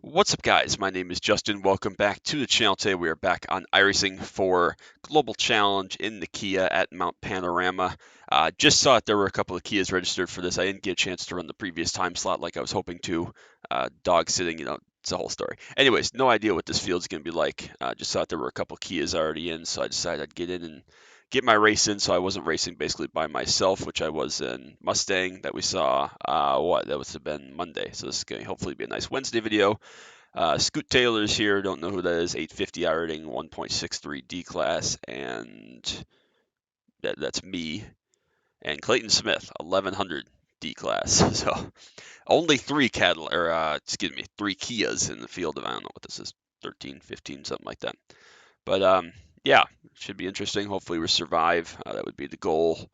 What's up, guys? My name is Justin. Welcome back to the channel. Today we are back on iRacing for Global Challenge in the Kia at Mount Panorama. Just saw that there were a couple of Kias registered for this. I didn't get a chance to run the previous time slot like I was hoping to. Dog sitting, it's a whole story. Anyways, no idea what this field's going to be like. Just thought there were a couple Kias already in, so I decided I'd get in and get my race in. So I wasn't racing basically by myself, which I was in Mustang that we saw. That must have been Monday. So this is going to hopefully be a nice Wednesday video. Scoot Taylor's here. Don't know who that is. 850 I rating, 1.63 D class, and that's me. And Clayton Smith, 1100 D class. So only three Kias in the field of, I don't know what this is, 13, 15, something like that. But yeah, should be interesting. Hopefully we survive. That would be the goal.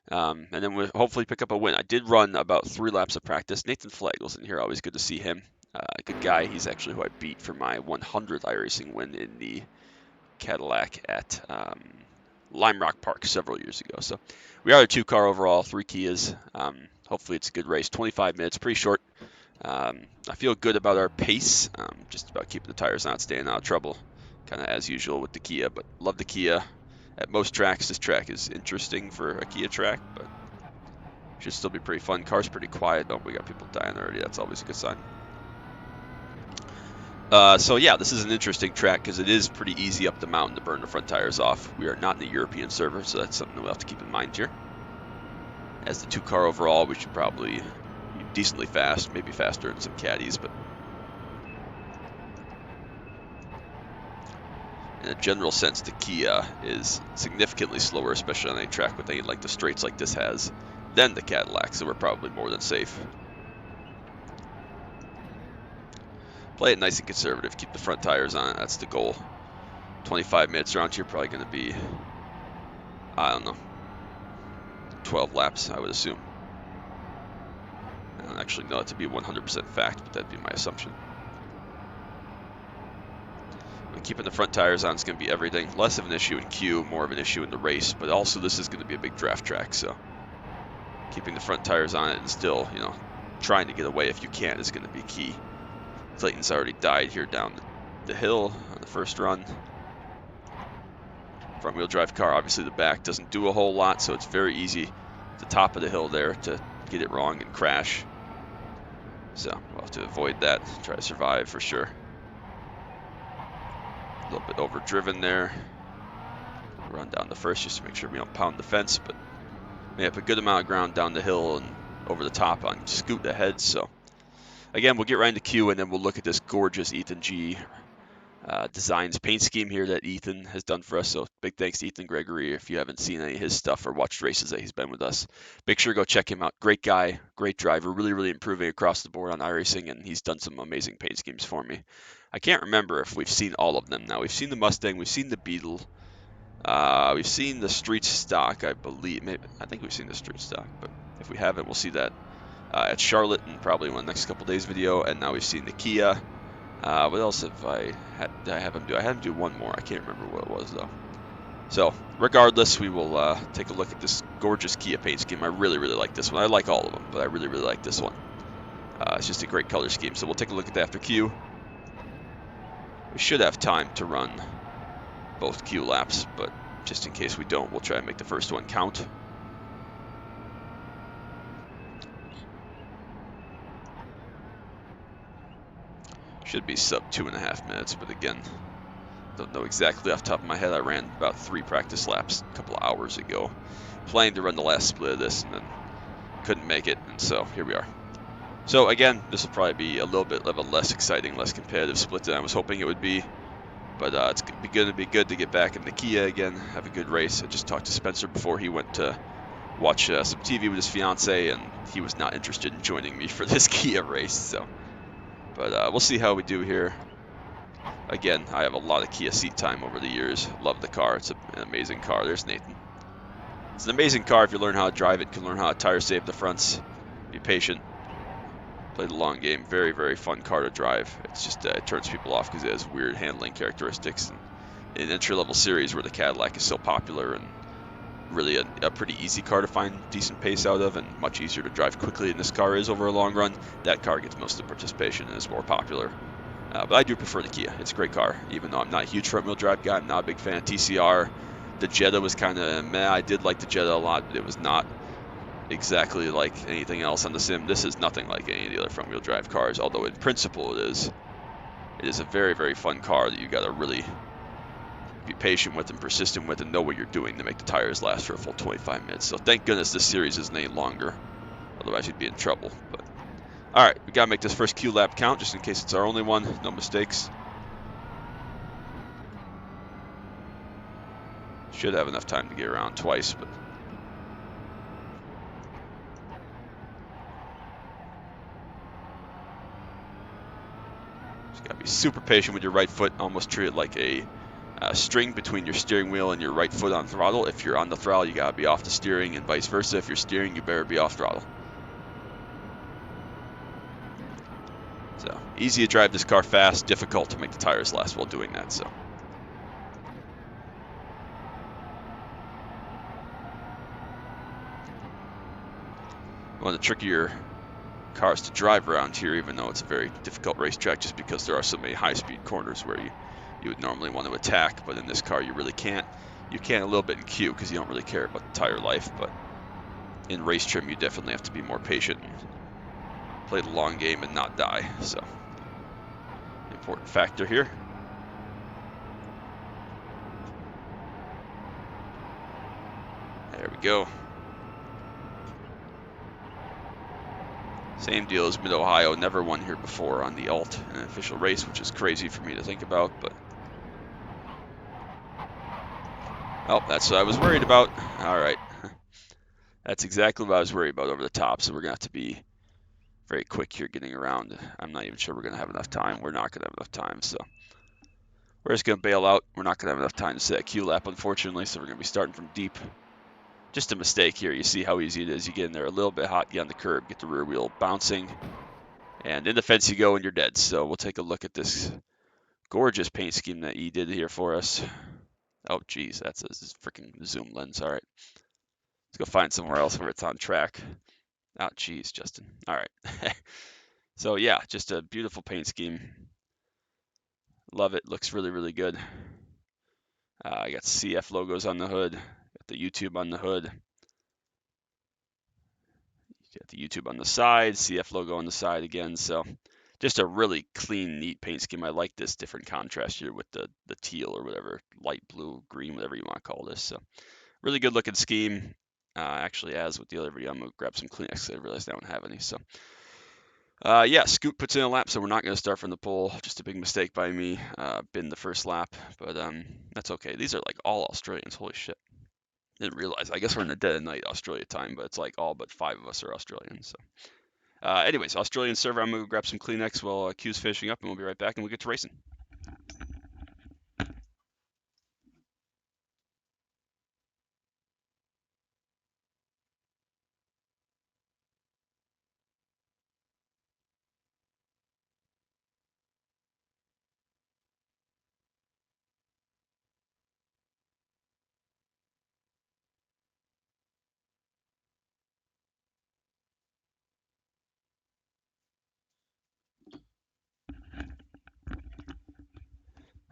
And then we'll hopefully pick up a win. I did run about 3 laps of practice. Nathan Flagle's in here. Always good to see him. Good guy. He's actually who I beat for my 100th iRacing win in the Cadillac at Lime Rock Park several years ago. So we are a 2-car overall, 3 Kias. Hopefully it's a good race. 25 minutes, pretty short. I feel good about our pace. Just about keeping the tires on, staying out of trouble. Kind of as usual with the Kia, but love the Kia. At most tracks, this track is interesting for a Kia track, but should still be pretty fun. Car's pretty quiet. Oh, we got people dying already. That's always a good sign. So yeah, this is an interesting track because it is pretty easy up the mountain to burn the front tires off. We are not in the European server, so that's something we'll have to keep in mind here. As the 2-car overall, we should probably be decently fast, maybe faster than some caddies, but in a general sense, the Kia is significantly slower, especially on any track with any like the straights like this has, than the Cadillac, so we're probably more than safe. Play it nice and conservative, keep the front tires on it, that's the goal. 25 minutes around here, probably going to be, I don't know, 12 laps, I would assume. I don't actually know it to be 100% fact, but that'd be my assumption. Keeping the front tires on is going to be everything. Less of an issue in Q, more of an issue in the race, but also this is going to be a big draft track, so keeping the front tires on it and still, trying to get away if you can is going to be key. Clayton's already died here down the hill on the first run. Front-wheel drive car, obviously the back doesn't do a whole lot, so it's very easy at the top of the hill there to get it wrong and crash. So we'll have to avoid that, try to survive for sure. A little bit overdriven there. Run down the first just to make sure we don't pound the fence, but we have a good amount of ground down the hill and over the top on Scoot ahead. So again, we'll get right into Q and then we'll look at this gorgeous Ethan G Designs paint scheme here that Ethan has done for us. So big thanks to Ethan Gregory. If you haven't seen any of his stuff or watched races that he's been with us, make sure to go check him out. Great guy, great driver, really improving across the board on iRacing, and he's done some amazing paint schemes for me. I can't remember if we've seen all of them now. We've seen the Mustang, we've seen the Beetle, we've seen the street stock, I believe. I think we've seen the street stock, but if we haven't, we'll see that at Charlotte and probably in the next couple days video. And now we've seen the Kia. What else have did I have him do? I had him do one more. I can't remember what it was though. So regardless, we will take a look at this gorgeous Kia paint scheme. I really like this one. I like all of them, but I really like this one. It's just a great color scheme. So we'll take a look at that after Q. We should have time to run both Q laps, but just in case we don't, we'll try and make the first one count. Should be sub 2.5 minutes, but again, don't know exactly off the top of my head. I ran about 3 practice laps a couple of hours ago, planning to run the last split of this, and then couldn't make it, and so here we are. So again, this will probably be a little bit of a less exciting, less competitive split than I was hoping it would be, but it's going to be good to get back in the Kia again, have a good race. I just talked to Spencer before he went to watch some TV with his fiance, and he was not interested in joining me for this Kia race, so. But we'll see how we do here. Again, I have a lot of Kia seat time over the years. Love the car. It's an amazing car. There's Nathan. It's an amazing car if you learn how to drive it. You can learn how to tire save the fronts. Be patient. Play the long game. Very fun car to drive. It's just it turns people off because it has weird handling characteristics. And in an entry-level series where the Cadillac is so popular and really a pretty easy car to find decent pace out of, and much easier to drive quickly than this car is over a long run. That car gets most of the participation and is more popular. But I do prefer the Kia. It's a great car, even though I'm not a huge front-wheel drive guy. I'm not a big fan of TCR. The Jetta was kind of meh. I did like the Jetta a lot, but it was not exactly like anything else on the sim. This is nothing like any of the other front-wheel drive cars, although in principle it is. It is a very, very fun car that you got to really be patient with and persistent with and know what you're doing to make the tires last for a full 25 minutes. So thank goodness this series isn't any longer. Otherwise you'd be in trouble. But all right, we got to make this first Q lap count just in case it's our only one. No mistakes. Should have enough time to get around twice, but just got to be super patient with your right foot. Almost treat it like a string between your steering wheel and your right foot on throttle. If you're on the throttle, you got to be off the steering, and vice versa. If you're steering, you better be off throttle. So easy to drive this car fast, difficult to make the tires last while doing that. So. One of the trickier cars to drive around here, even though it's a very difficult racetrack just because there are so many high-speed corners where you would normally want to attack, but in this car you really can't. You can a little bit in Q because you don't really care about the tire life, but in race trim you definitely have to be more patient and play the long game and not die. So, important factor here. There we go. Same deal as Mid-Ohio, never won here before on the alt in an official race, which is crazy for me to think about, but oh, that's what I was worried about. All right. That's exactly what I was worried about over the top, so we're going to have to be very quick here getting around. I'm not even sure we're going to have enough time. We're not going to have enough time, so we're just going to bail out. We're not going to have enough time to set a Q lap, unfortunately, so we're going to be starting from deep. Just a mistake here. You see how easy it is. You get in there a little bit hot, get on the curb, get the rear wheel bouncing, and in the fence you go and you're dead. So we'll take a look at this gorgeous paint scheme that E did here for us. Oh, geez, that's a freaking zoom lens. All right. Let's go find somewhere else where it's on track. Oh, geez, Justin. All right. So, yeah, just a beautiful paint scheme. Love it. Looks really, really good. I got CF logos on the hood. Got the YouTube on the hood. Got the YouTube on the side. CF logo on the side again. So, just a really clean, neat paint scheme. I like this different contrast here with the teal or whatever, light blue, green, whatever you want to call this. So, really good looking scheme. Actually, as with the other video, I'm going to grab some Kleenex. I realized I don't have any. So, yeah, Scoot puts in a lap, so we're not going to start from the pole. Just a big mistake by me. Been the first lap, but that's okay. These are like all Australians. Holy shit. Didn't realize. I guess we're in the dead of night Australia time, but it's like all but 5 of us are Australians. So, anyways, Australian server. I'm going to grab some Kleenex while Q's finishing up, and we'll be right back, and we'll get to racing.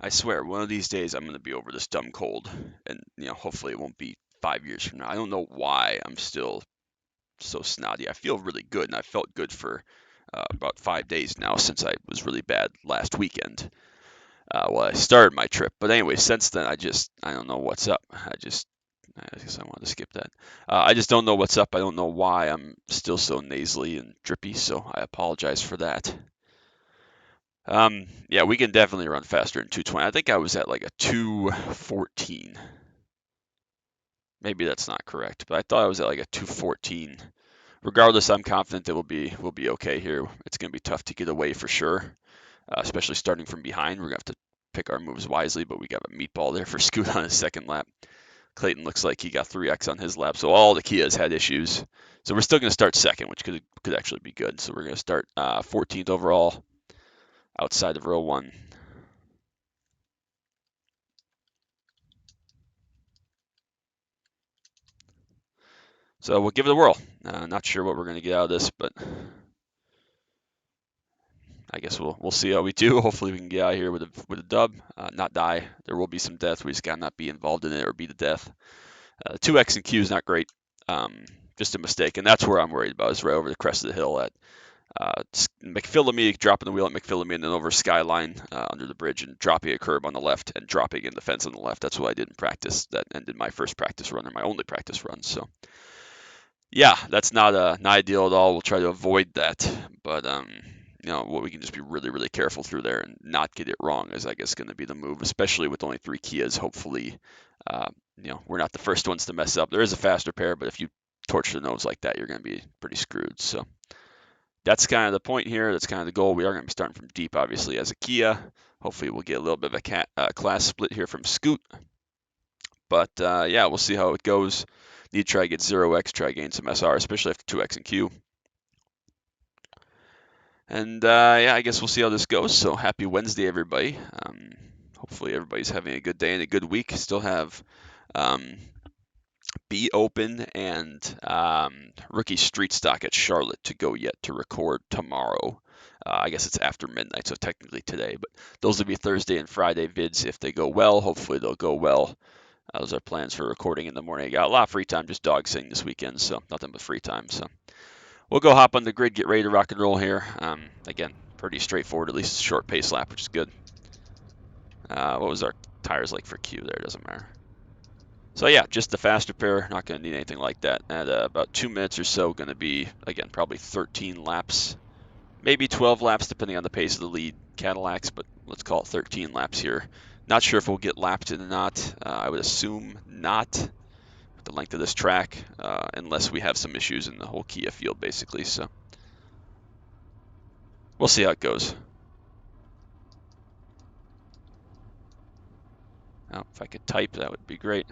I swear, one of these days I'm going to be over this dumb cold, and hopefully it won't be 5 years from now. I don't know why I'm still so snotty. I feel really good, and I felt good for about 5 days now since I was really bad last weekend. Well, I started my trip, but anyway, since then I don't know what's up. I guess I wanted to skip that. I just don't know what's up. I don't know why I'm still so nasally and drippy, so I apologize for that. Yeah, we can definitely run faster than 220. I think I was at like a 214. Maybe that's not correct, but I thought I was at like a 214. Regardless, I'm confident that we'll be okay here. It's going to be tough to get away for sure, especially starting from behind. We're going to have to pick our moves wisely, but we got a meatball there for Scoot on his second lap. Clayton looks like he got 3x on his lap, so all the Kias had issues. So we're still going to start second, which could actually be good. So we're going to start 14th overall outside of row 1. So we'll give it a whirl. Not sure what we're going to get out of this, but I guess we'll see how we do. Hopefully we can get out of here with a dub, not die. There will be some death. We just got to not be involved in it or be the death. 2x and Q is not great. Just a mistake, and that's where I'm worried about, is right over the crest of the hill at McPhillamy, dropping the wheel at McPhillamy, and then over Skyline under the bridge and dropping a curb on the left and dropping in the fence on the left. That's what I did in practice. That ended my first practice run, or my only practice run. So yeah, that's not ideal at all. We'll try to avoid that, but what we can just be really, really careful through there and not get it wrong is, I guess, going to be the move, especially with only 3 Kias. Hopefully, we're not the first ones to mess up. There is a faster pair, but if you torch the nose like that, you're going to be pretty screwed. So that's kind of the point here. That's kind of the goal. We are going to be starting from deep, obviously, as a Kia. Hopefully, we'll get a little bit of a class split here from Scoot. But yeah, we'll see how it goes. Need to try to get 0x, try to gain some SR, especially after 2x and Q. And yeah, I guess we'll see how this goes. So happy Wednesday, everybody. Hopefully everybody's having a good day and a good week. Still have B Open and Rookie Street Stock at Charlotte to go yet to record tomorrow. I guess it's after midnight, so technically today. But those will be Thursday and Friday vids if they go well. Hopefully they'll go well. Those are plans for recording in the morning. I got a lot of free time, just dog sitting this weekend, so nothing but free time. So we'll go hop on the grid, get ready to rock and roll here. Again, pretty straightforward, at least it's a short pace lap, which is good. What was our tires like for Q there? Doesn't matter. So yeah, just the faster pair, not going to need anything like that. At about 2 minutes or so, going to be, again, probably 13 laps, maybe 12 laps, depending on the pace of the lead Cadillacs, but let's call it 13 laps here. Not sure if we'll get lapped or not. I would assume not with the length of this track, unless we have some issues in the whole Kia field, basically. So we'll see how it goes. Oh, if I could type, that would be great.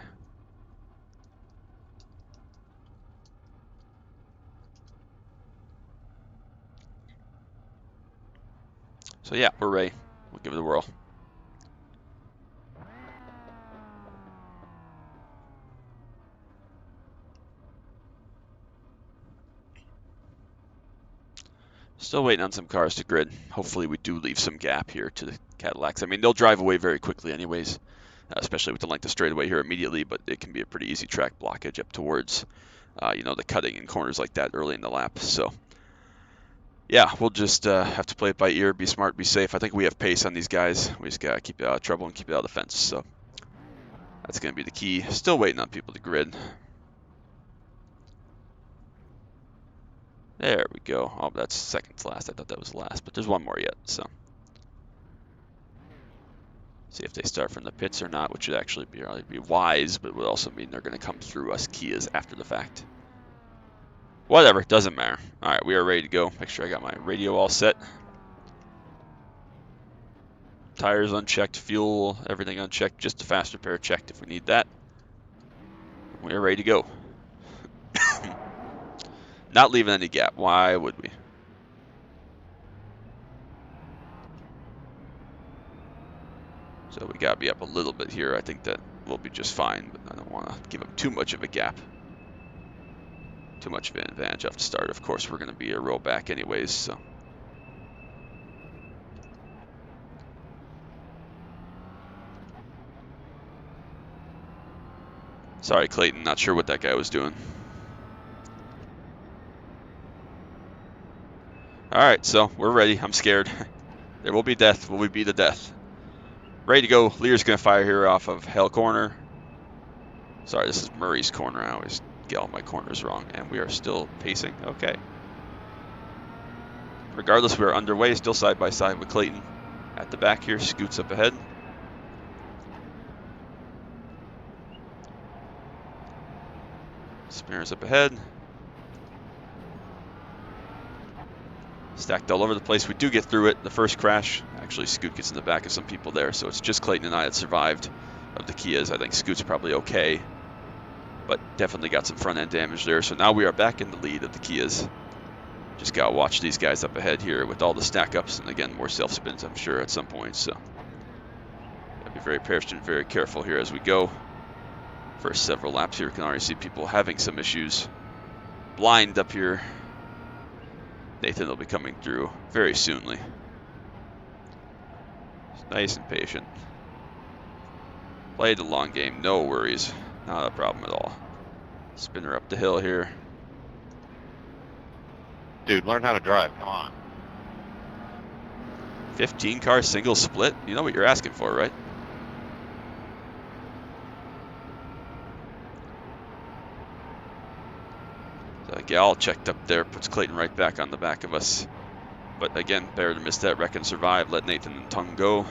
So yeah, we're ready. We'll give it a whirl. Still waiting on some cars to grid. Hopefully we do leave some gap here to the Cadillacs. I mean, they'll drive away very quickly anyways, especially with the length of straightaway here immediately, but it can be a pretty easy track blockage up towards, the cutting and corners like that early in the lap. So yeah, we'll just have to play it by ear, be smart, be safe. I think we have pace on these guys. We just got to keep it out of trouble and keep it out of the fence. So that's going to be the key. Still waiting on people to grid. There we go. Oh, that's second to last. I thought that was last, but there's one more yet. So see if they start from the pits or not, which would actually be wise, but would also mean they're going to come through us Kias after the fact. Whatever, doesn't matter. All right, we are ready to go. Make sure I got my radio all set. Tires unchecked, fuel, everything unchecked, just the faster pair checked if we need that. We are ready to go. Not leaving any gap. Why would we? So we got to be up a little bit here. I think that we'll be just fine, but I don't want to give them too much of a gap. Too much of an advantage off the start. Of course, we're going to be a row back anyways, so. Sorry, Clayton. Not sure what that guy was doing. All right, so we're ready. I'm scared. There will be death. Will we be the death? Ready to go. Lear's going to fire here off of Hell Corner. Sorry, this is Murray's corner. I always get all my corners wrong. And we are still pacing. Okay. Regardless, we are underway. Still side by side with Clayton. At the back here, Scoots up ahead. Spears up ahead. Stacked all over the place. We do get through it. The first crash, actually Scoot gets in the back of some people there, so it's just Clayton and I that survived of the Kias. I think Scoot's probably okay, but definitely got some front end damage there. So now we are back in the lead of the Kias. Just gotta watch these guys up ahead here with all the stack ups, and again, more self spins I'm sure at some point, so gotta be very patient, very careful here as we go. First several laps here, we can already see people having some issues. blind up here. Nathan will be coming through very soonly. Nice and patient. Play the long game, no worries. Not a problem at all. Spinner up the hill here. Dude, learn how to drive. Come on. 15 car single split. You know what you're asking for, right? So Gal checked up there, puts Clayton right back on the back of us. But again, better to miss that wreck and survive. Let Nathan and Tung go.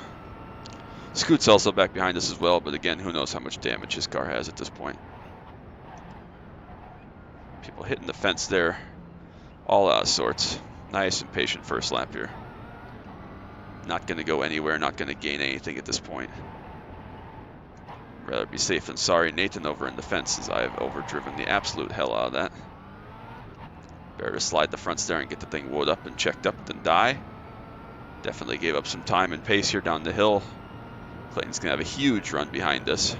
Scoot's also back behind us as well, but again, who knows how much damage his car has at this point. People hitting the fence there. All out of sorts. Nice and patient first lap here. Not going to go anywhere, not going to gain anything at this point. Rather be safe than sorry. Nathan over in the fence as I have overdriven the absolute hell out of that. Better to slide the front steering and get the thing wood up and checked up than die. Definitely gave up some time and pace here down the hill. Clayton's going to have a huge run behind us.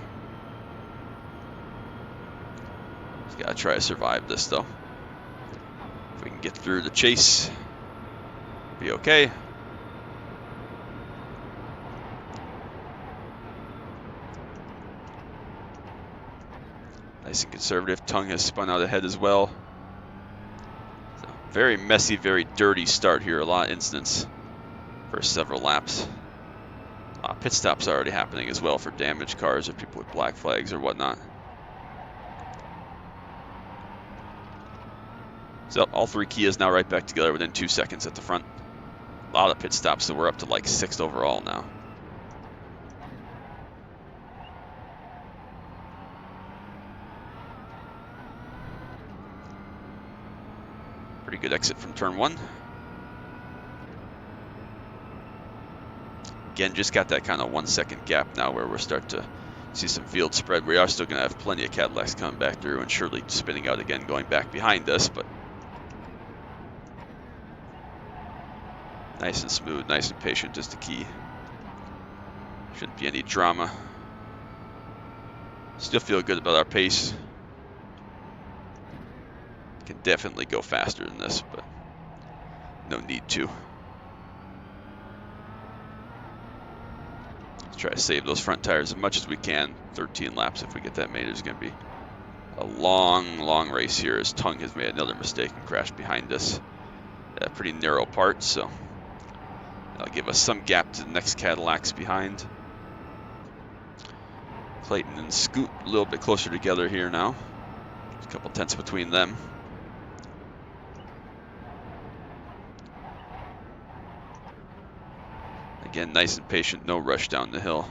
He's got to try to survive this though. If we can get through the chase, be okay. Nice and conservative. Tung has spun out ahead as well. So very messy, very dirty start here. A lot of incidents for several laps. Pit stops are already happening as well for damaged cars or people with black flags or whatnot. So all three Kias now right back together within 2 seconds at the front. A lot of pit stops, so we're up to like 6th overall now. Pretty good exit from turn 1. Again, just got that kind of 1 second gap now where we're starting to see some field spread. We are still going to have plenty of Cadillacs coming back through and surely spinning out again, going back behind us, but nice and smooth, nice and patient is the key. Shouldn't be any drama. Still feel good about our pace. Can definitely go faster than this, but no need to. Let's try to save those front tires as much as we can. 13 laps if we get that made. It's going to be a long, long race here as Tung has made another mistake and crashed behind us at a pretty narrow part, so that'll give us some gap to the next Cadillacs behind. Clayton and Scoot a little bit closer together here now. There's a couple tenths between them. Again, nice and patient, no rush down the hill.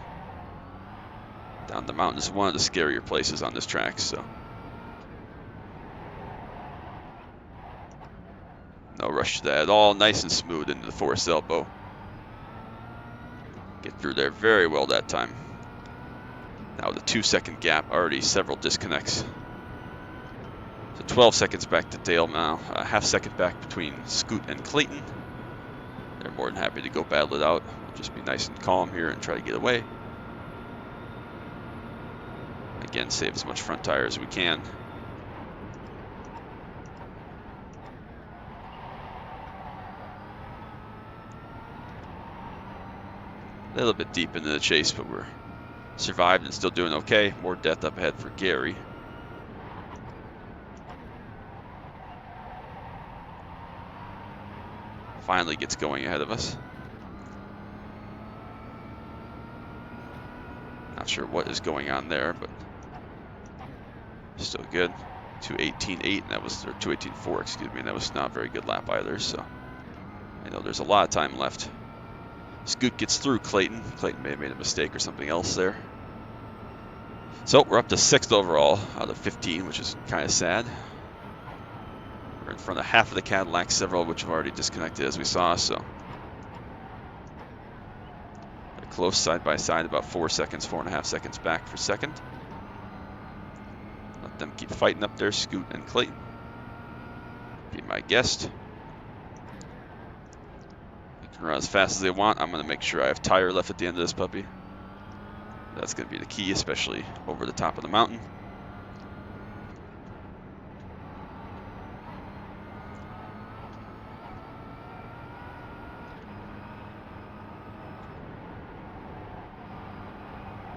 Down the mountain is one of the scarier places on this track, so no rush to that at all. Nice and smooth into the forest elbow. Get through there very well that time. Now with a 2 second gap, already several disconnects. So 12 seconds back to Dale now. A half second back between Scoot and Clayton. They're more than happy to go battle it out. We'll just be nice and calm here and try to get away. Again, save as much front tire as we can. A little bit deep into the chase, but we're survived and still doing okay. More death up ahead for Gary. Finally gets going ahead of us. Not sure what is going on there, but still good. 2:18.8, and that was, or 2:18.4, excuse me, and that was not a very good lap either, so I know there's a lot of time left. Scoot gets through Clayton. Clayton may have made a mistake or something else there. So we're up to 6th overall out of 15, which is kind of sad. We're in front of half of the Cadillacs, several of which have already disconnected as we saw, so they're close side by side, about 4 seconds, 4.5 seconds back for second. Let them keep fighting up there, Scoot and Clayton. Be my guest. They can run as fast as they want. I'm going to make sure I have tire left at the end of this puppy. That's going to be the key, especially over the top of the mountain.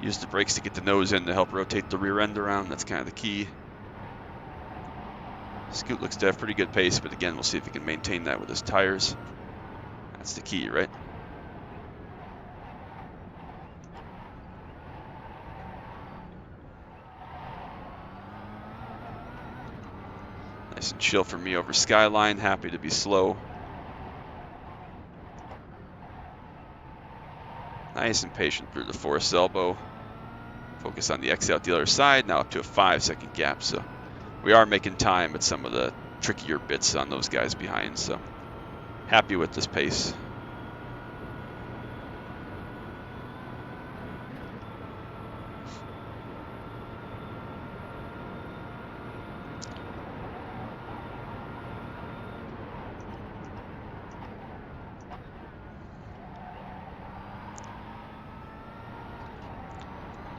Use the brakes to get the nose in to help rotate the rear end around. That's kind of the key. Scoot looks to have pretty good pace, but again, we'll see if he can maintain that with his tires. That's the key, right? Nice and chill for me over Skyline. Happy to be slow. Nice and patient through the Forest Elbow. Focus on the exit out the other side. Now up to a 5-second gap. So we are making time at some of the trickier bits on those guys behind. So happy with this pace.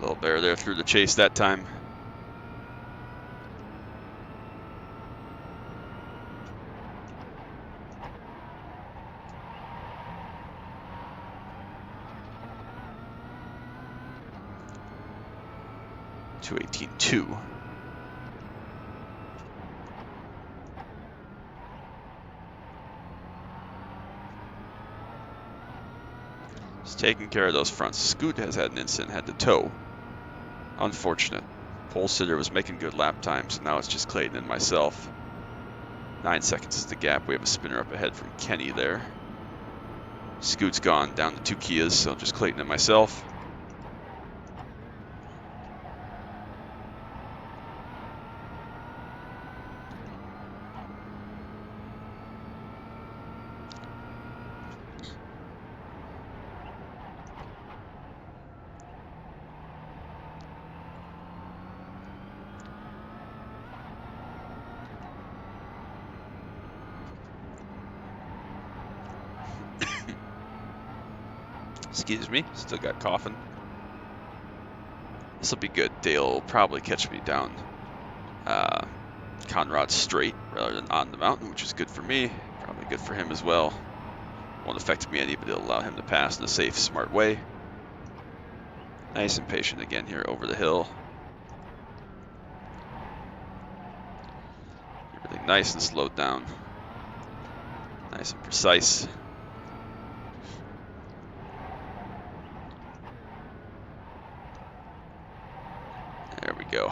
Little bear there through the chase that time. .218.2. Just taking care of those fronts. Scoot has had an incident, had to tow. Unfortunate. Pole sitter was making good lap times, so now it's just Clayton and myself. 9 seconds is the gap. We have a spinner up ahead from Kenny there. Scoot's gone, down to 2 Kias, so just Clayton and myself. Excuse me, still got coughing. This will be good. Dale will probably catch me down Conrad straight rather than on the mountain, which is good for me. Probably good for him as well. Won't affect me any, but it'll allow him to pass in a safe, smart way. Nice and patient again here over the hill. Everything nice and slowed down. Nice and precise. There we go.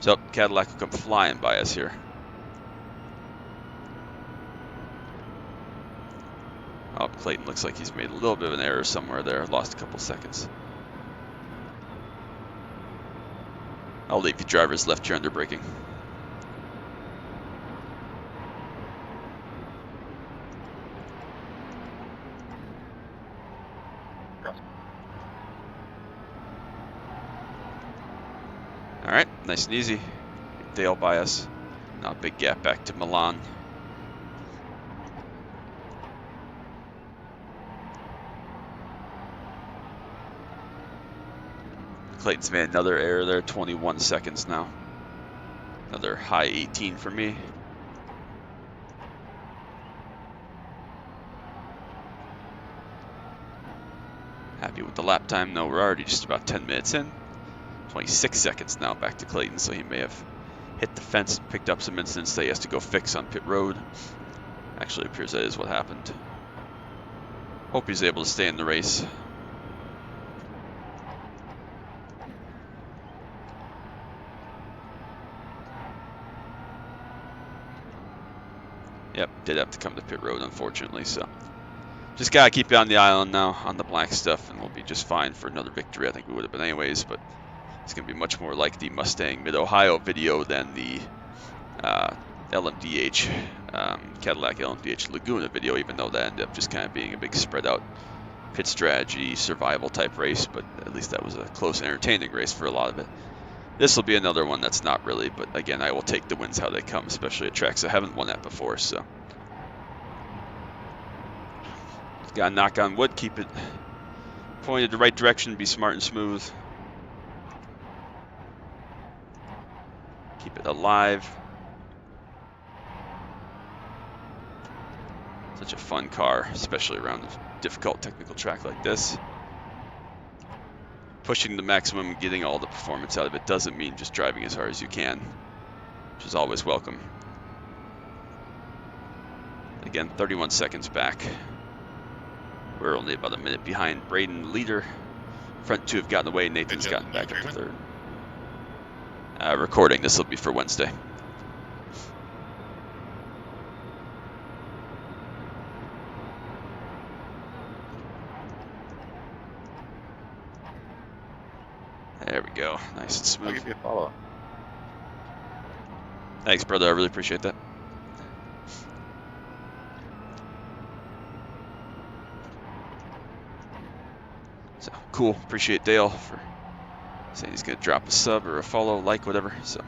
So Cadillac will come flying by us here. Oh, Clayton looks like he's made a little bit of an error somewhere there. Lost a couple seconds. I'll leave you drivers left here under braking. All right, nice and easy. Dale by us. Now a big gap back to Milan. Clayton's made another error there, 21 seconds now. Another high 18 for me. Happy with the lap time. No, we're already just about 10 minutes in. 26 seconds now back to Clayton, so he may have hit the fence and picked up some incidents that he has to go fix on pit road. Actually, it appears that is what happened. Hope he's able to stay in the race. Yep, did have to come to pit road, unfortunately, so just gotta keep it on the island now, on the black stuff, and we'll be just fine for another victory. I think we would have been anyways, but it's gonna be much more like the Mustang Mid-Ohio video than the LMDH, Cadillac LMDH Laguna video, even though that ended up just kind of being a big spread out pit strategy, survival type race, but at least that was a close, entertaining race for a lot of it. This will be another one that's not really, but again, I will take the wins how they come, especially at tracks I haven't won at before, so. Gotta knock on wood, keep it pointed the right direction, be smart and smooth. Keep it alive. Such a fun car, especially around difficult technical track like this. Pushing the maximum and getting all the performance out of it doesn't mean just driving as hard as you can, which is always welcome. Again, 31 seconds back. We're only about a minute behind Braden, the leader. Front two have gotten away. Nathan's gotten back up to third. Recording. This will be for Wednesday. There we go. Nice and smooth. I'll give you a follow. Thanks, brother. I really appreciate that. So cool. Appreciate Dale for saying he's going to drop a sub or a follow, like, whatever. So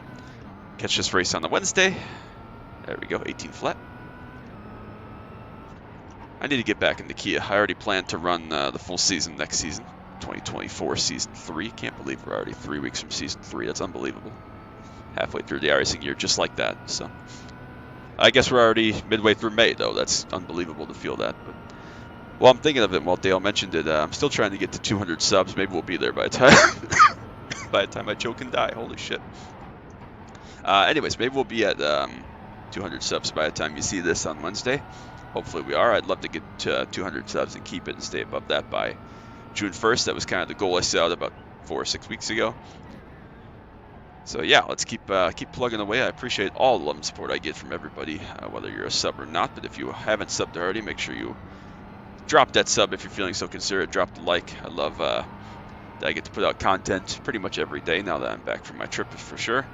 catch this race on the Wednesday. There we go. 18 flat. I need to get back into Kia. I already planned to run the full season next season. 2024 season 3. Can't believe we're already 3 weeks from season 3. That's unbelievable. Halfway through the iRacing year, just like that. So I guess we're already midway through May, though. That's unbelievable to feel that. But well, I'm thinking of it while Dale mentioned it. I'm still trying to get to 200 subs. Maybe we'll be there by the time I choke and die. Holy shit. Anyways, maybe we'll be at 200 subs by the time you see this on Wednesday. Hopefully we are. I'd love to get to 200 subs and keep it and stay above that by June 1st. That was kind of the goal I set out about 4 or 6 weeks ago. So yeah, let's keep plugging away. I appreciate all the love and support I get from everybody, whether you're a sub or not. But if you haven't subbed already, make sure you drop that sub if you're feeling so considerate. Drop the like. I love that I get to put out content pretty much every day now that I'm back from my trip for sure.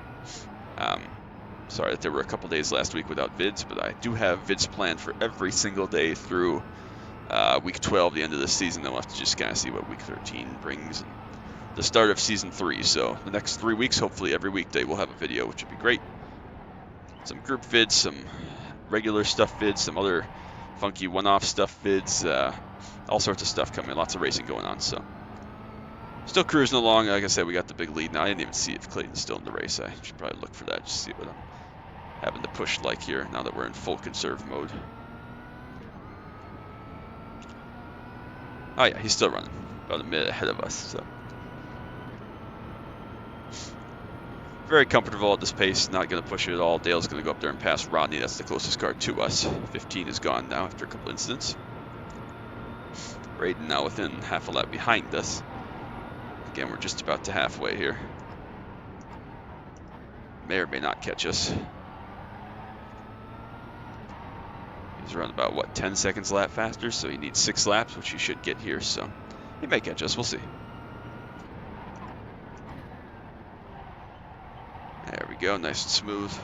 Sorry that there were a couple days last week without vids, but I do have vids planned for every single day through week 12, the end of the season. Then we'll have to just kind of see what week 13 brings. And the start of season 3. So the next 3 weeks, hopefully every weekday we'll have a video, which would be great. Some group vids, some regular stuff vids, some other funky one-off stuff vids, all sorts of stuff coming. Lots of racing going on. So still cruising along. Like I said, we got the big lead now. I didn't even see if Clayton's still in the race. I should probably look for that, just see what I'm having to push like here now that we're in full conserve mode. Oh yeah, he's still running, about a minute ahead of us. So very comfortable at this pace, not going to push it at all. Dale's going to go up there and pass Rodney. That's the closest car to us. 15 is gone now after a couple incidents. Braden now within half a lap behind us. Again, we're just about to halfway here. May or may not catch us. He's around about, what, 10 seconds a lap faster, so he needs 6 laps, which he should get here, so he may catch us. We'll see. There we go, nice and smooth.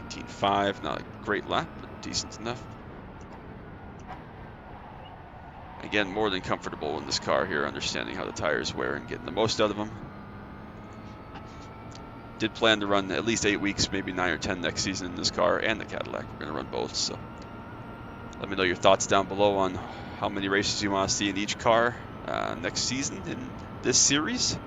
.5, not a great lap, but decent enough. Again, more than comfortable in this car here, understanding how the tires wear and getting the most out of them. Did plan to run at least 8 weeks, maybe 9 or 10 next season in this car and the Cadillac. We're going to run both, so let me know your thoughts down below on how many races you want to see in each car next season in this series.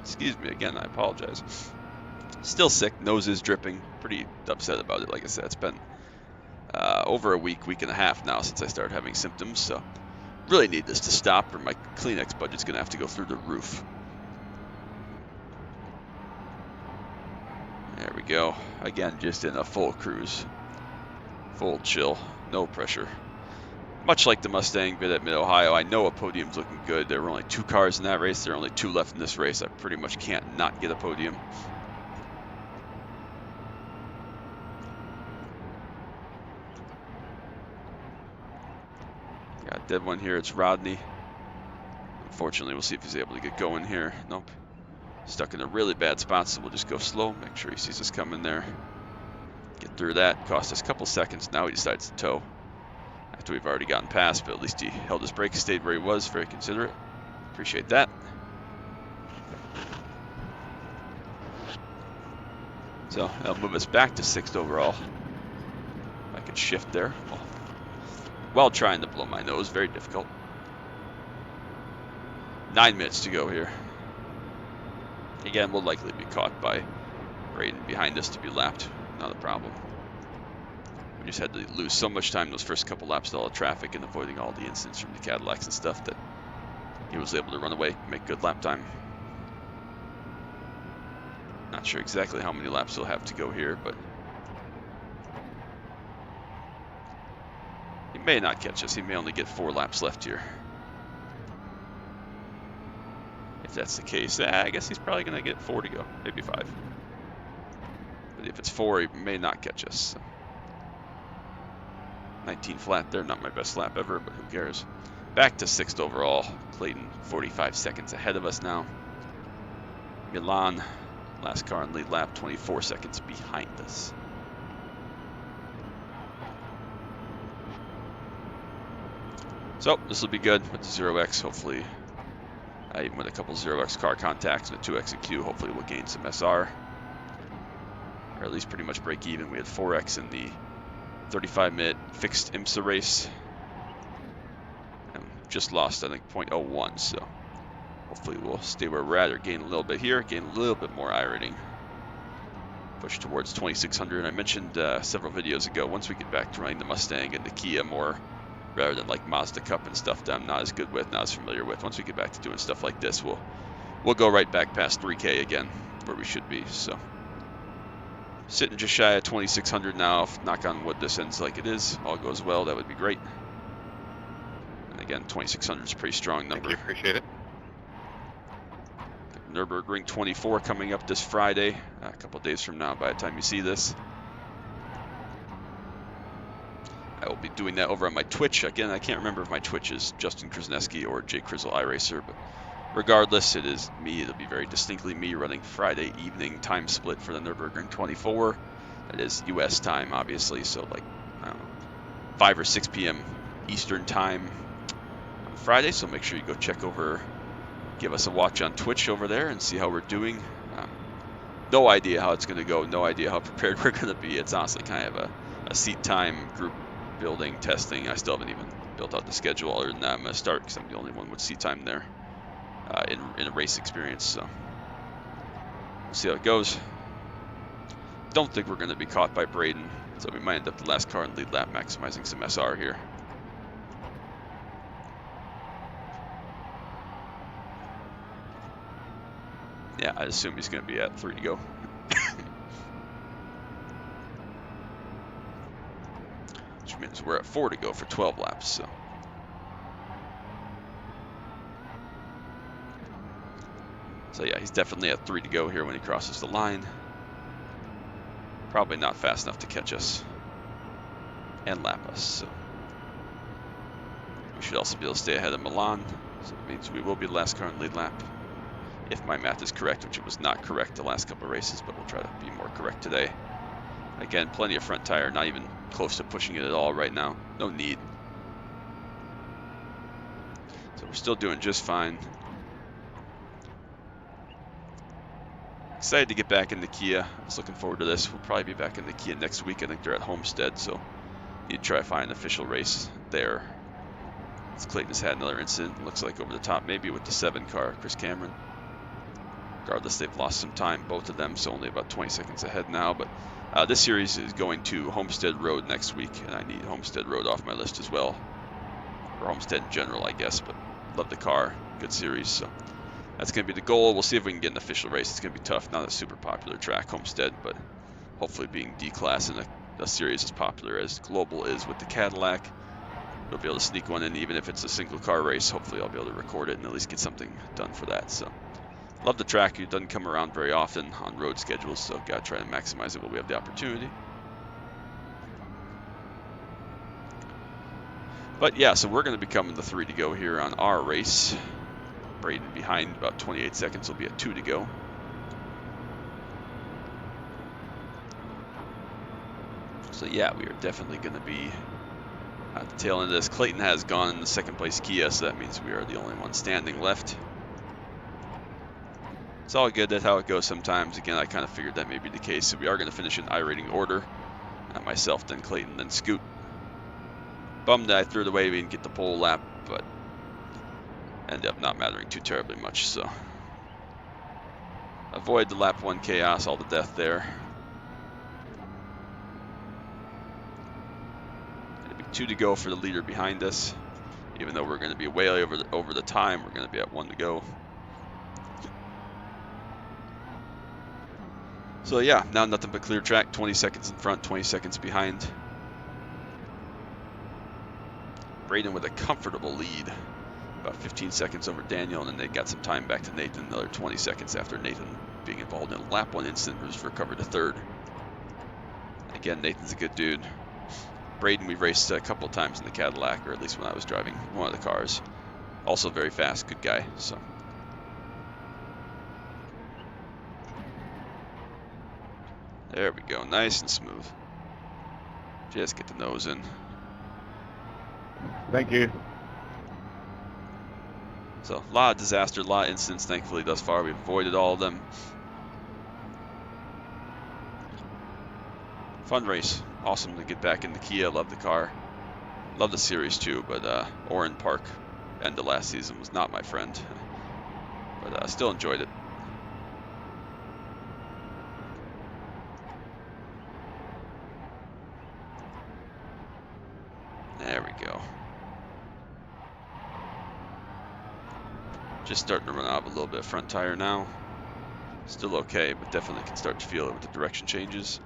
Excuse me again, I apologize. Still sick, nose is dripping. Pretty upset about it. Like I said, it's been over a week and a half now since I started having symptoms, so really need this to stop or my Kleenex budget's going to have to go through the roof. There we go. Again, just in a full cruise. Full chill. No pressure. Much like the Mustang bid at Mid-Ohio, I know a podium's looking good. There were only 2 cars in that race. There are only 2 left in this race. I pretty much can't not get a podium. Got a dead one here. It's Rodney. Unfortunately, we'll see if he's able to get going here. Nope. Stuck in a really bad spot, so we'll just go slow. Make sure he sees us coming there. Get through that. Cost us a couple seconds. Now he decides to tow. After we've already gotten past, but at least he held his brakes, stayed where he was. Very considerate. Appreciate that. So that'll move us back to 6th overall. If I could shift there. While trying to blow my nose. Very difficult. 9 minutes to go here. Again, we'll likely be caught by Braden behind us to be lapped. Not a problem. We just had to lose so much time those first couple laps with all the traffic and avoiding all the incidents from the Cadillacs and stuff that he was able to run away, make good lap time. Not sure exactly how many laps he'll have to go here, but he may not catch us. He may only get 4 laps left here. If that's the case, I guess he's probably going to get 4 to go, maybe 5. But if it's 4, he may not catch us. So. 19 flat there, not my best lap ever, but who cares. Back to 6th overall. Clayton 45 seconds ahead of us now. Milan, last car in lead lap, 24 seconds behind us. So this will be good with the 0x. Hopefully, even with a couple 0x car contacts and a 2x and Q, hopefully we'll gain some SR. Or at least pretty much break even. We had 4x in the 35-minute fixed IMSA race. And just lost, I think, 0.01. So hopefully we'll stay where we're at or gain a little bit here, gain a little bit more iRating. Push towards 2600. I mentioned several videos ago, once we get back to running the Mustang and the Kia more, rather than like Mazda Cup and stuff that I'm not as good with, not as familiar with, once we get back to doing stuff like this, we'll go right back past 3K again, where we should be. So sitting just shy of 2600 now. If, knock on wood, this ends like it is, all goes well, that would be great. And again, 2600 is a pretty strong number. Thank you, appreciate it. Nürburgring 24 coming up this Friday, a couple days from now by the time you see this. I will be doing that over on my Twitch. Again, I can't remember if my Twitch is Justin Krasneski or Jake Crizzle iRacer, but regardless, it is me. It'll be very distinctly me running Friday evening time split for the Nürburgring 24. That is US time, obviously, so like, I don't know, 5 or 6 p.m. Eastern time on Friday, so make sure you go check over, give us a watch on Twitch over there and see how we're doing. No idea how it's going to go, no idea how prepared we're going to be. It's honestly kind of a seat time, group building, testing. I still haven't even built out the schedule. Other than that, I'm going to start because I'm the only one with seat time there in a race experience. So we'll see how it goes. Don't think we're going to be caught by Braden, so we might end up the last car in lead lap, maximizing some SR here. Yeah, I assume he's going to be at 3 to go. Which means we're at 4 to go for 12 laps. So yeah, he's definitely at 3 to go here when he crosses the line. Probably not fast enough to catch us and lap us. So we should also be able to stay ahead of Milan. So it means we will be the last car in lead lap. If my math is correct, which it was not correct the last couple of races, but we'll try to be more correct today. Again, plenty of front tire, not even close to pushing it at all right now. No need. So we're still doing just fine. Excited to get back in the Kia. I was looking forward to this. We'll probably be back in the Kia next week. I think they're at Homestead, so need to try to find an official race there. As Clayton has had another incident, looks like over the top, maybe with the 7 car, Chris Cameron. Regardless, they've lost some time, both of them, so only about 20 seconds ahead now. But this series is going to Homestead Road next week, and I need Homestead Road off my list as well. Or Homestead in general, I guess, but love the car. Good series, so that's going to be the goal. We'll see if we can get an official race. It's going to be tough. Not a super popular track, Homestead, but hopefully being D-Class in a series as popular as Global is with the Cadillac, we'll be able to sneak one in, even if it's a single car race. Hopefully I'll be able to record it and at least get something done for that. So love the track. It doesn't come around very often on road schedules, so got to try to maximize it while we have the opportunity. But yeah, so we're going to be coming to 3 to go here on our race. Braden behind about 28 seconds, will be at 2 to go. So yeah, we are definitely going to be at the tail end of this. Clayton has gone in the 2nd place Kia, so that means we are the only one standing left. It's all good. That's how it goes sometimes. Again, I kind of figured that may be the case. So we are going to finish in iRating order. Myself, then Clayton, then Scoot. Bummed that I threw it away. We didn't get the pole lap, but ended up not mattering too terribly much. So avoid the lap 1 chaos, all the death there. It'll be 2 to go for the leader behind us. Even though we're going to be way over the time, we're going to be at 1 to go. So yeah, now nothing but clear track. 20 seconds in front, 20 seconds behind. Braden with a comfortable lead. About 15 seconds over Daniel, and then they got some time back to Nathan. Another 20 seconds after Nathan being involved in a lap 1 incident was recovered to 3rd. Again, Nathan's a good dude. Braden, we've raced a couple times in the Cadillac, or at least when I was driving one of the cars. Also very fast, good guy. So there we go, nice and smooth. Just get the nose in. Thank you. So a lot of disaster, a lot of incidents. Thankfully, thus far, we've avoided all of them. Fun race. Awesome to get back in the Kia. Love the car. Love the series too, but Oran Park end of last season was not my friend. But I still enjoyed it. There we go. Just starting to run out of a little bit of front tire now. Still okay, but definitely can start to feel it with the direction changes.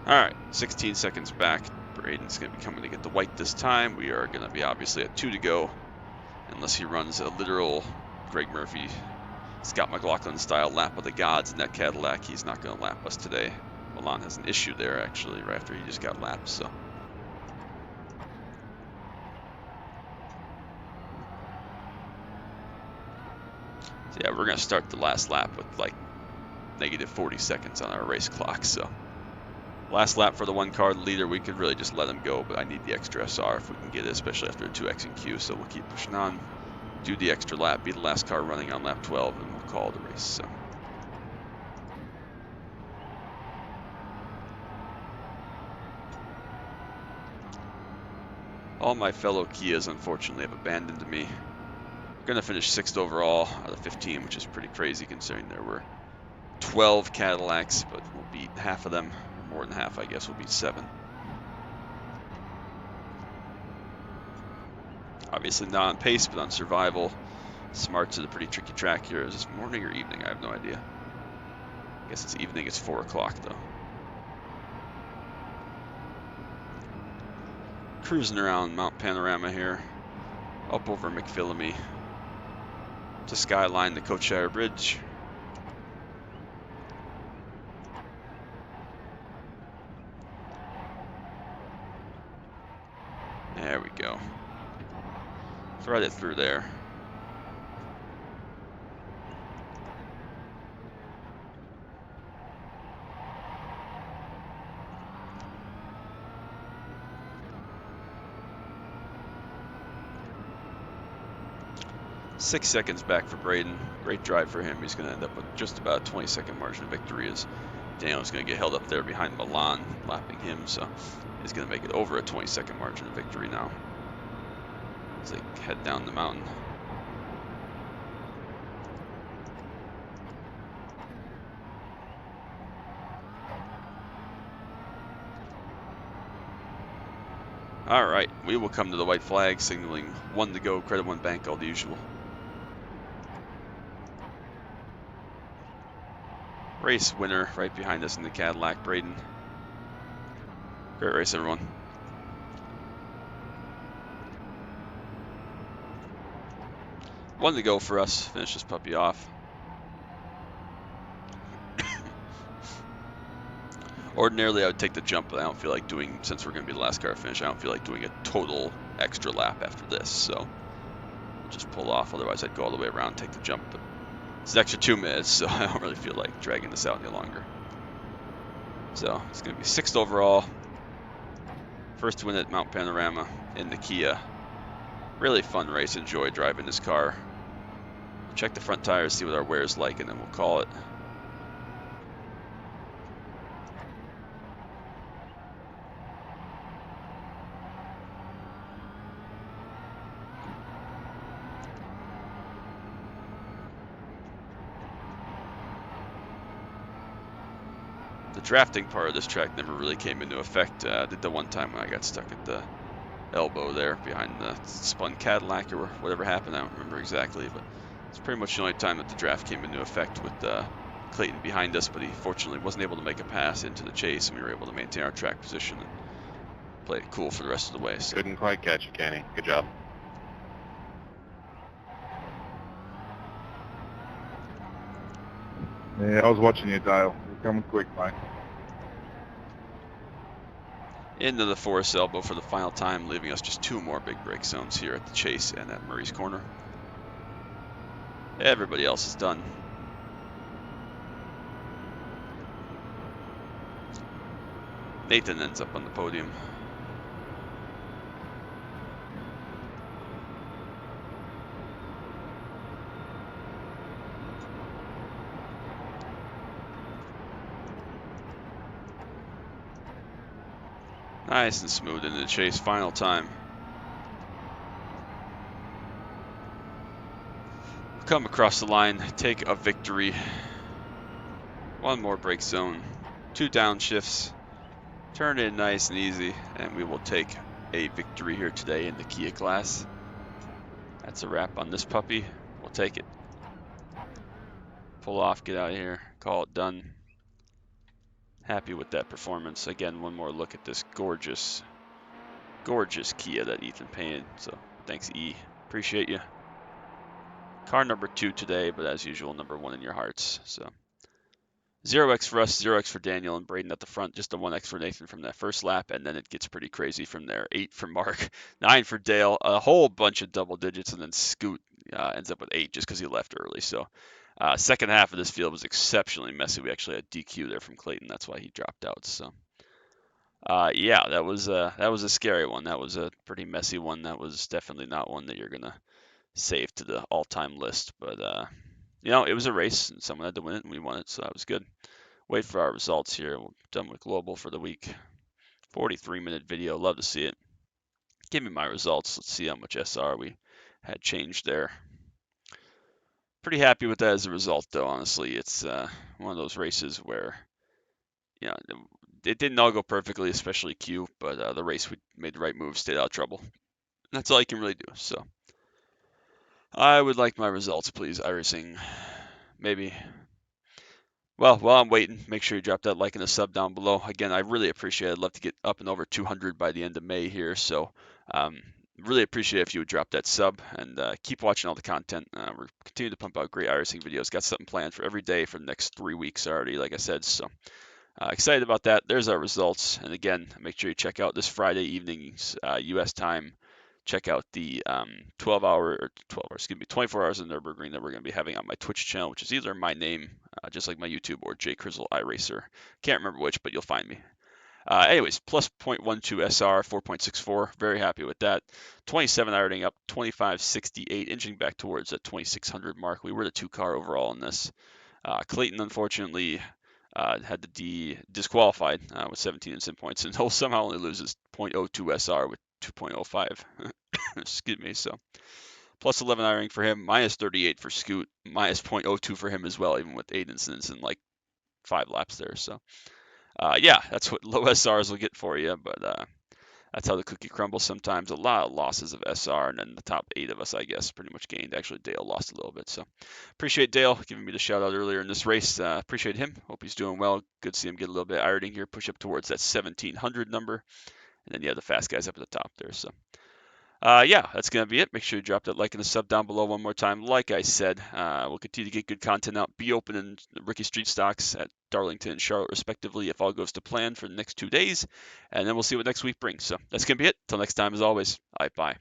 Alright, 16 seconds back. Braden's going to be coming to get the white this time. We are going to be obviously at 2 to go. Unless he runs a literal Greg Murphy, Scott McLaughlin style lap of the gods in that Cadillac, he's not going to lap us today. Milan has an issue there actually right after he just got lapped. So yeah, we're going to start the last lap with like negative 40 seconds on our race clock. So last lap for the 1 car leader, we could really just let him go, but I need the extra SR if we can get it, especially after a 2X and Q. So we'll keep pushing on, do the extra lap, be the last car running on lap 12, and we'll call the race. So all my fellow Kias unfortunately have abandoned me. We're going to finish 6th overall out of 15, which is pretty crazy considering there were 12 Cadillacs, but we'll beat half of them, or more than half I guess, we'll beat 7. Obviously not on pace, but on survival. Smarts is a pretty tricky track here. Is this morning or evening? I have no idea. I guess it's evening, it's 4 o'clock though. Cruising around Mount Panorama here, up over McPhillamy to skyline the Coachshire Bridge. There we go. Thread it through there. Six seconds back for Braden. Great drive for him. He's going to end up with just about a 20-second margin of victory as Daniel's going to get held up there behind Milan, lapping him. So he's going to make it over a 20-second margin of victory now as they head down the mountain. All right, we will come to the white flag, signaling 1 to go, credit 1 bank, all the usual. Race winner right behind us in the Cadillac, Braden. Great race, everyone. One to go for us. Finish this puppy off. Ordinarily, I would take the jump, but I don't feel like doing, since we're going to be the last car finish, I don't feel like doing a total extra lap after this. So we'll just pull off. Otherwise, I'd go all the way around and take the jump. But it's an extra 2 minutes, so I don't really feel like dragging this out any longer. So it's going to be 6th overall. First win at Mount Panorama in the Kia. Really fun race. Enjoy driving this car. We'll check the front tires, see what our wear is like, and then we'll call it. The drafting part of this track never really came into effect. I did the one time when I got stuck at the elbow there behind the spun Cadillac or whatever happened. I don't remember exactly, but it's pretty much the only time that the draft came into effect with Clayton behind us, but he fortunately wasn't able to make a pass into the chase, and we were able to maintain our track position and play it cool for the rest of the way. So. Couldn't quite catch you, Kenny. Good job. Yeah, I was watching you, Dale. You're coming quick, mate. Into the Forest elbow for the final time, leaving us just 2 more big brake zones here at the chase and at Murray's Corner. Everybody else is done. Nathan ends up on the podium. Nice and smooth into the chase, final time. Come across the line, take a victory. 1 more brake zone, 2 downshifts. Turn in nice and easy, and we will take a victory here today in the Kia class. That's a wrap on this puppy. We'll take it. Pull off, get out of here, call it done. Happy with that performance. Again, 1 more look at this gorgeous, gorgeous Kia that Ethan painted. So thanks, E. Appreciate you. Car number 2 today, but as usual, number 1 in your hearts. So 0x for us, 0x for Daniel and Braden at the front, just a 1x for Nathan from that first lap, and then it gets pretty crazy from there. 8 for Mark, 9 for Dale, a whole bunch of double digits, and then Scoot ends up with 8 just because he left early. So second half of this field was exceptionally messy. We actually had DQ there from Clayton. That's why he dropped out. So yeah, that was a scary one. That was a pretty messy one. That was definitely not one that you're gonna save to the all-time list. But you know, it was a race, and someone had to win it, and we won it, so that was good. Wait for our results here. We're done with global for the week. 43-minute video. Love to see it. Give me my results. Let's see how much SR we had changed there. Pretty happy with that as a result, though. Honestly, it's one of those races where, you know, it didn't all go perfectly, especially Q, but the race we made the right move, stayed out of trouble. That's all you can really do. So I would like my results, please, iRacing. Maybe. Well, while I'm waiting, make sure you drop that like and a sub down below. Again, I really appreciate it. I'd love to get up and over 200 by the end of May here. So really appreciate it if you would drop that sub and keep watching all the content. We're continuing to pump out great iRacing videos. Got something planned for every day for the next 3 weeks already, like I said. So excited about that. There's our results. And again, make sure you check out this Friday evening's U.S. time. Check out the 24 hours of Nürburgring that we're going to be having on my Twitch channel, which is either my name, just like my YouTube, or J Crizzle iRacer. Can't remember which, but you'll find me. Anyways, plus 0.12 SR, 4.64. Very happy with that. 27 iRating up, 25.68, inching back towards that 2600 mark. We were the 2-car overall in this. Clayton, unfortunately, had to be disqualified with 17 instant points, and he'll somehow only loses 0.02 SR with 2.05. Excuse me. So plus 11 iRating for him, minus 38 for Scoot, minus 0.02 for him as well, even with 8 incidents and like 5 laps there. So yeah, that's what low SRs will get for you, but that's how the cookie crumbles sometimes. A lot of losses of SR, and then the top 8 of us, I guess, pretty much gained. Actually, Dale lost a little bit. So appreciate Dale giving me the shout out earlier in this race. Appreciate him. Hope he's doing well. Good to see him get a little bit of iRating here, push up towards that 1700 number. And then you have the fast guys up at the top there. So Yeah, that's going to be it. Make sure you drop that like and a sub down below one more time. Like I said, we'll continue to get good content out. Be open in the Ricky Street stocks at Darlington and Charlotte, respectively, if all goes to plan for the next 2 days. And then we'll see what next week brings. So that's going to be it. Till next time, as always, bye.